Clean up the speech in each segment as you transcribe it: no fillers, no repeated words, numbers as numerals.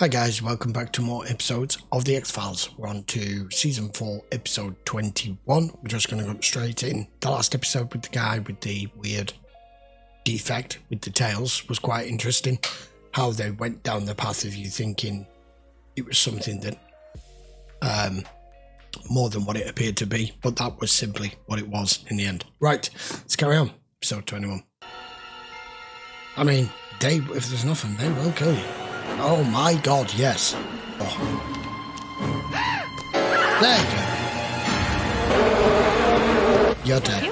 Hi guys, welcome back to more episodes of the X-Files. We're on to season 4, episode 21. We're just going to go straight in. The last episode with the guy with the weird defect with the tails was quite interesting. How they went down the path of you thinking it was something that more than what it appeared to be, but that was simply what it was in the end. Right, let's carry on. Episode 21. I mean, if there's nothing, they will kill you. Oh my god, yes. Oh. There you go. You're dead.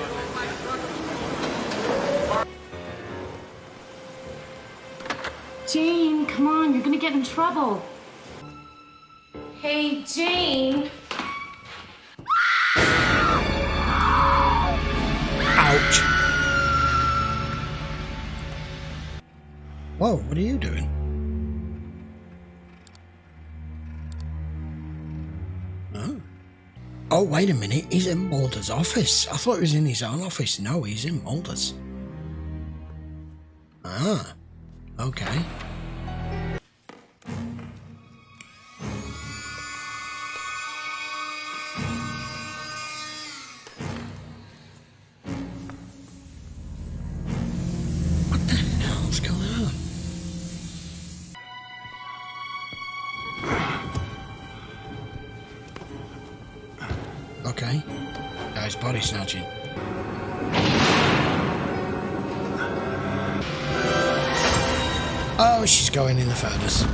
Jane, come on, you're gonna get in trouble. Hey, Jane. Ouch. Whoa, what are you doing? Oh, wait a minute, he's in Mulder's office. I thought he was in his own office. No, he's in Mulder's. Ah, okay. What the hell's going on? Okay. Guy's body snatching. Oh, she's going in the furnace.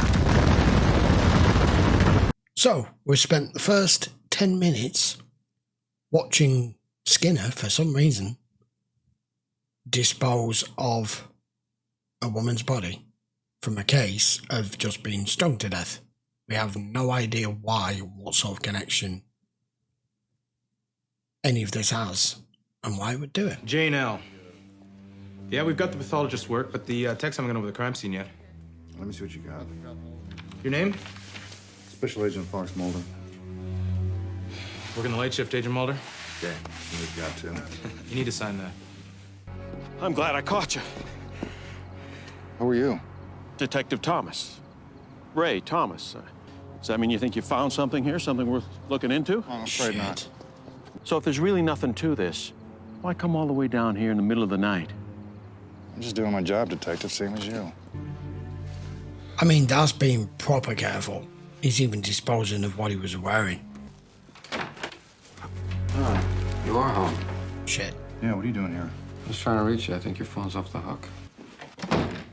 So, we've spent the first 10 minutes watching Skinner, for some reason, dispose of a woman's body from a case of just being stung to death. We have no idea why, what sort of connection any of this has, and why it would do it. Jane L. Yeah, we've got the pathologist's work, but the techs haven't gone over the crime scene yet. Let me see what you got. Your name? Special Agent Mulder. Working the late shift, Agent Mulder? Yeah, we've got to. You need to sign that. I'm glad I caught you. Who are you? Detective Thomas. Ray Thomas. Does that mean you think you found something here, something worth looking into? I'm afraid not. So if there's really nothing to this, why come all the way down here in the middle of the night? I'm just doing my job, detective, same as you. I mean, that's being proper careful. He's even disposing of what he was wearing. Oh, you are home. Shit. Yeah, what are you doing here? I was trying to reach you. I think your phone's off the hook.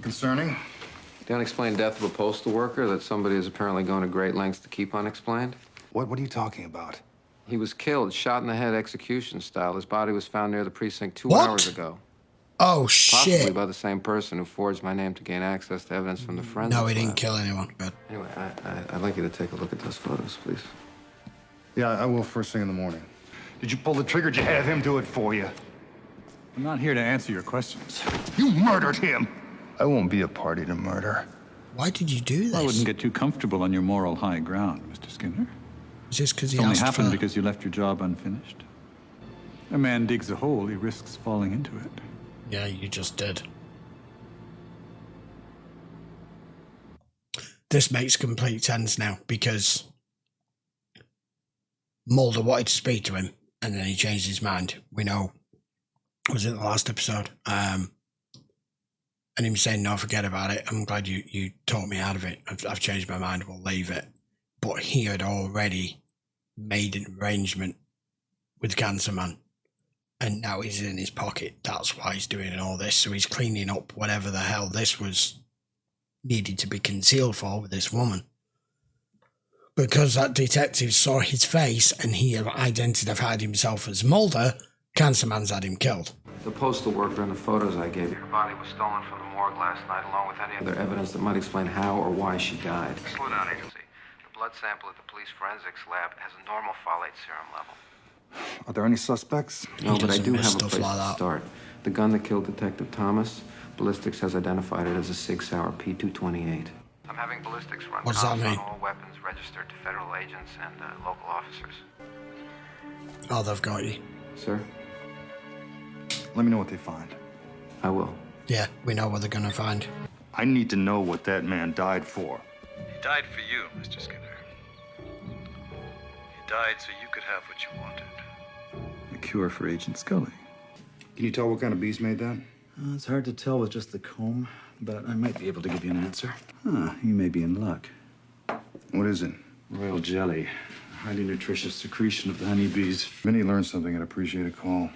Concerning? The unexplained death of a postal worker that somebody is apparently going to great lengths to keep unexplained. What are you talking about? He was killed, shot in the head execution style. His body was found near the precinct 2 What? hours ago. Oh, Possibly shit. by the same person who forged my name to gain access to evidence from the forensics No, he didn't lab. kill anyone. Good. Anyway, I'd like you to take a look at those photos, please. Yeah, I will first thing in the morning. Did you pull the trigger? Did you have him do it for you? I'm not here to answer your questions. You murdered him! I won't be a party to murder. Why did you do this? I wouldn't get too comfortable on your moral high ground, Mr. Skinner. Is this because he It only asked happened for... because you left your job unfinished. A man digs a hole, he risks falling into it. Yeah, you just did. This makes complete sense now, because Mulder wanted to speak to him, and then he changed his mind. We know. Was it the last episode? And him saying, no, forget about it. I'm glad you talked me out of it. I've changed my mind. We'll leave it. But he had already made an arrangement with Cancer Man. And now he's in his pocket. That's why he's doing all this. So he's cleaning up whatever the hell this was needed to be concealed for with this woman. Because that detective saw his face and he identified himself as Mulder, Cancer Man's had him killed. The postal worker in the photos I gave you, her body was stolen from the morgue last night, along with any other evidence that might explain how or why she died. Slow down, agency. The blood sample at the police forensics lab has a normal folate serum level. Are there any suspects? No, but I do have a stuff place like to that. start. The gun that killed Detective Thomas, ballistics has identified it as a Sig Sauer P228. I'm having ballistics run What does that counts on mean? all weapons registered to federal agents and local officers. Oh, they've got you. Sir, Let me know what they find. I will. Yeah, we know what they're going to find. I need to know what that man died for. died for you, Mr. Skinner. He died so you could have what you wanted. A cure for Agent Scully. Can you tell what kind of bees made that? It's hard to tell with just the comb, but I might be able to give you an answer. You may be in luck. What is it? Royal jelly. Highly nutritious secretion of the honeybees. Minnie learned something. I'd appreciate a call.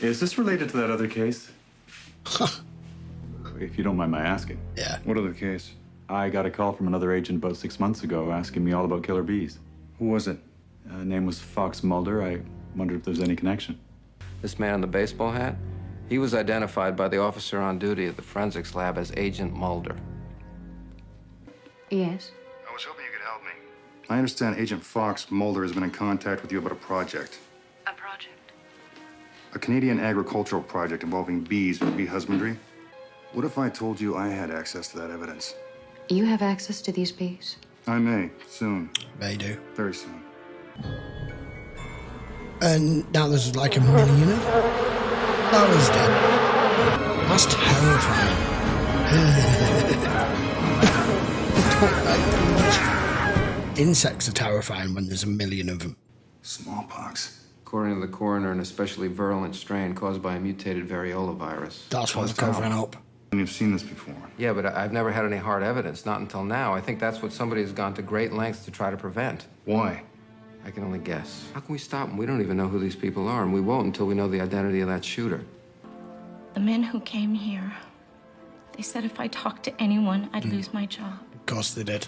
Is this related to that other case? If you don't mind my asking. Yeah. What other case? I got a call from another agent about 6 months ago asking me all about killer bees. Who was it? Name was Fox Mulder. I wondered if there's any connection. This man in the baseball hat? He was identified by the officer on duty at the forensics lab as Agent Mulder. Yes? I was hoping you could help me. I understand Agent Fox Mulder has been in contact with you about a project. A project? A Canadian agricultural project involving bees for bee husbandry. What if I told you I had access to that evidence? You have access to these bees? I may, soon. They do. Very soon. And now there's like a million of them. That was dead. That's terrifying. Insects are terrifying when there's a million of them. Smallpox. According to the coroner, an especially virulent strain caused by a mutated variola virus. That's what they're covering up. And you've seen this before. Yeah, but I've never had any hard evidence, not until now. I think that's what somebody has gone to great lengths to try to prevent. Why? I can only guess. How can we stop them? We don't even know who these people are, and we won't until we know the identity of that shooter. The men who came here, they said if I talked to anyone, I'd lose my job. Of course they did.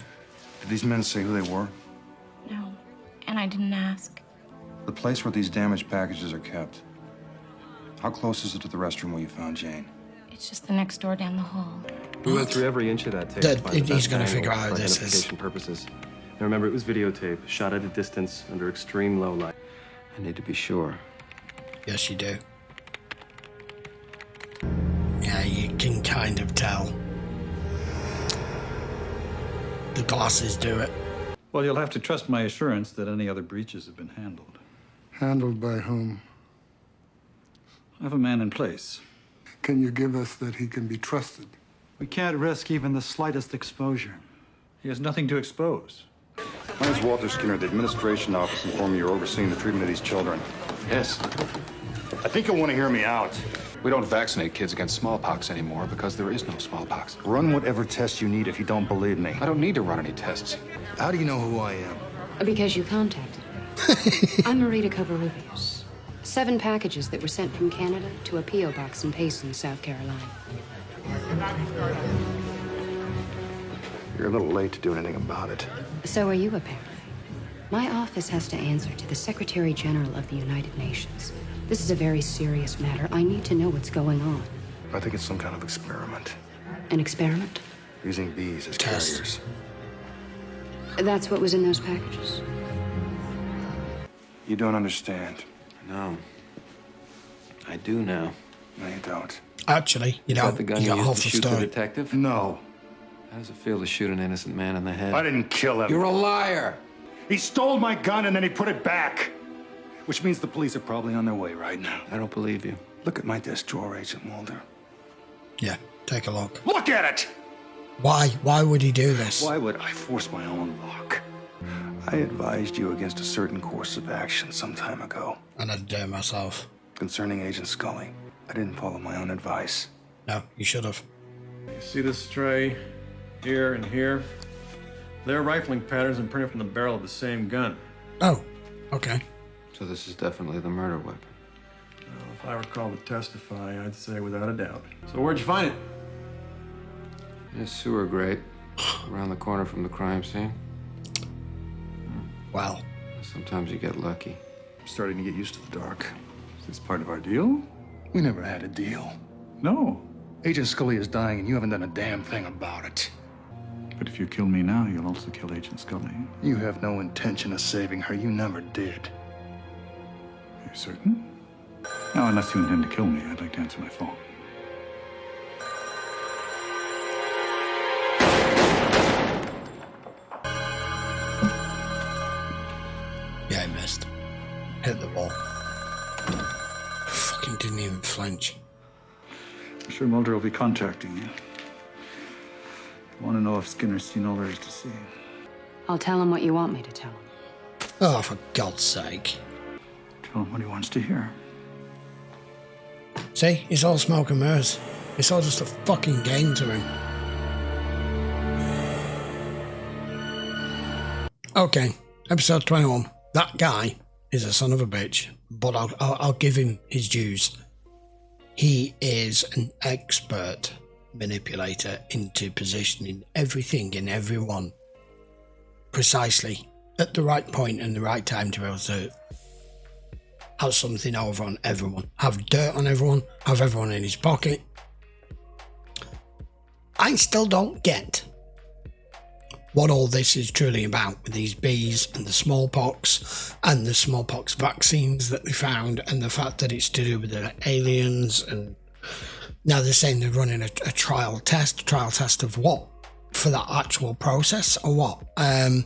Did these men say who they were? No, and I didn't ask. The place where these damaged packages are kept. How close is it to the restroom where you found Jane? It's just the next door down the hall. We went through every inch of that tape. He's going to figure out who this is. Identification purposes. Now remember, it was videotape, shot at a distance under extreme low light. I need to be sure. Yes, you do. Yeah, you can kind of tell. The glasses do it. Well, you'll have to trust my assurance that any other breaches have been handled. Handled by whom? I have a man in place. Can you give us that he can be trusted? We can't risk even the slightest exposure. He has nothing to expose. My name's Walter Skinner. The administration office informed me you're overseeing the treatment of these children. Yes. I think you'll want to hear me out. We don't vaccinate kids against smallpox anymore because there is no smallpox. Run whatever tests you need if you don't believe me. I don't need to run any tests. How do you know who I am? Because you contacted me. I'm Marita Covarrubias. 7 packages that were sent from Canada to a P.O. box in Payson, South Carolina. You're a little late to do anything about it. So are you, apparently. My office has to answer to the Secretary General of the United Nations. This is a very serious matter. I need to know what's going on. I think it's some kind of experiment. An experiment? Using bees as carriers. That's what was in those packages. You don't understand. No. I do now. No, you don't. Actually, you know, got the gun you got used half to the shoot the story. detective? No. How does it feel to shoot an innocent man in the head? I didn't kill him. You're a liar! He stole my gun and then he put it back. Which means the police are probably on their way right now. I don't believe you. Look at my desk drawer, Agent Mulder. Yeah, take a look. Look at it! Why? Why would he do this? Why would I force my own luck? I advised you against a certain course of action some time ago. And I'd do it myself. Concerning Agent Scully, I didn't follow my own advice. No, you should have. You see this stray here and here? They're rifling patterns and printed from the barrel of the same gun. Oh, okay. So this is definitely the murder weapon. Well, if I were called to testify, I'd say without a doubt. So where'd you find it? In a sewer grate, around the corner from the crime scene. Wow. Sometimes you get lucky. I'm starting to get used to the dark. Is this part of our deal? We never had a deal. No. Agent Scully is dying and you haven't done a damn thing about it. But if you kill me now, you'll also kill Agent Scully. You have no intention of saving her. You never did. Are you certain? No, unless you intend to kill me, I'd like to answer my phone. Yeah, I missed. Hit the wall. Fucking didn't even flinch. I'm sure Mulder will be contacting you. I want to know if Skinner's seen all there is to see. I'll tell him what you want me to tell him. Oh, for God's sake. Tell him what he wants to hear. See, it's all smoke and mirrors. It's all just a fucking game to him. Okay, episode 21. That guy is a son of a bitch, but I'll give him his dues. He is an expert manipulator into positioning everything and everyone precisely at the right point and the right time to be able to have something over on everyone, have dirt on everyone, have everyone in his pocket. I still don't get what all this is truly about with these bees and the smallpox and the smallpox vaccines that they found and the fact that it's to do with the aliens. And now they're saying they're running a trial test of what? For that actual process or what? I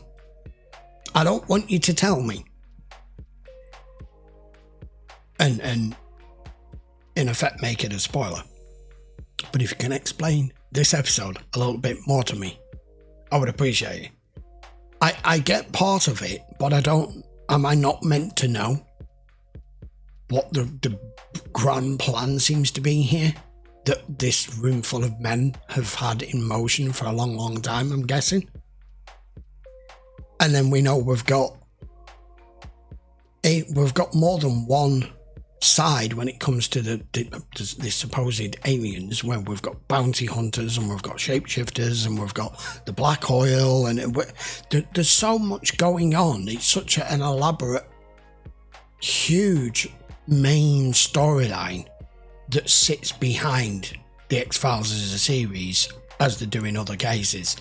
don't want you to tell me and in effect make it a spoiler, but if you can explain this episode a little bit more to me, I would appreciate it. I get part of it, but I don't. Am I not meant to know what the grand plan seems to be here? That this room full of men have had in motion for a long, long time, I'm guessing. And then we know we've got more than one side when it comes to the supposed aliens, where we've got bounty hunters and we've got shapeshifters and we've got the black oil, and there's so much going on. It's such an elaborate, huge main storyline that sits behind the X-Files as a series, as they do in other cases,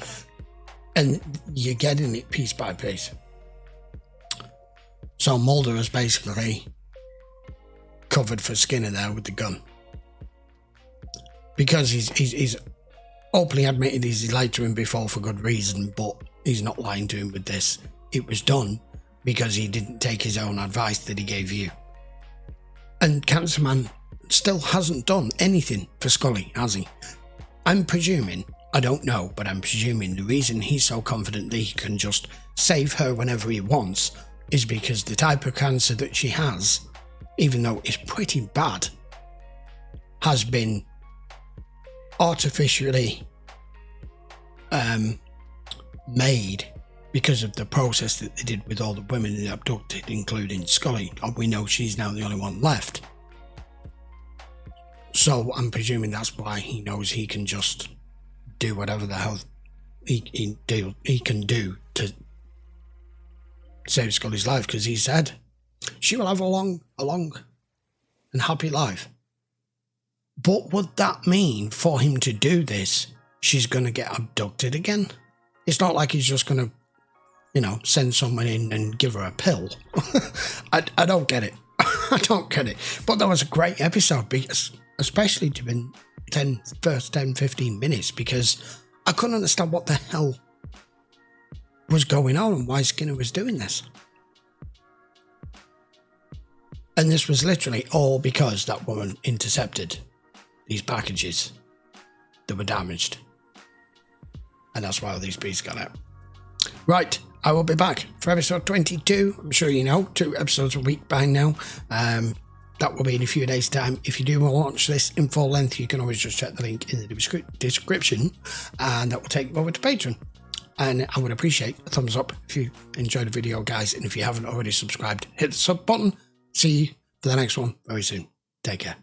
and you're getting it piece by piece. So Mulder is basically covered for Skinner there with the gun, because he's openly admitted he's lied to him before for good reason, but he's not lying to him with this. It was done because he didn't take his own advice that he gave you. And Cancer Man still hasn't done anything for Scully, has he? I'm presuming, I don't know, but I'm presuming the reason he's so confident that he can just save her whenever he wants is because the type of cancer that she has, even though it's pretty bad, has been artificially made because of the process that they did with all the women they abducted, including Scully. And we know she's now the only one left. So I'm presuming that's why he knows he can just do whatever the hell he can do to save Scully's life, because he said she will have a long and happy life. But would that mean for him to do this, she's going to get abducted again? It's not like he's just going to, send someone in and give her a pill. I don't get it. I don't get it. But that was a great episode, because especially to the first 10-15 minutes, because I couldn't understand what the hell was going on and why Skinner was doing this. And this was literally all because that woman intercepted these packages that were damaged. And that's why all these bees got out. Right, I will be back for episode 22. I'm sure you know, 2 episodes a week by now. That will be in a few days' time. If you do want to watch this in full length, you can always just check the link in the description, and that will take you over to Patreon. And I would appreciate a thumbs up if you enjoyed the video, guys. And if you haven't already subscribed, hit the sub button. See you for the next one very soon. Take care.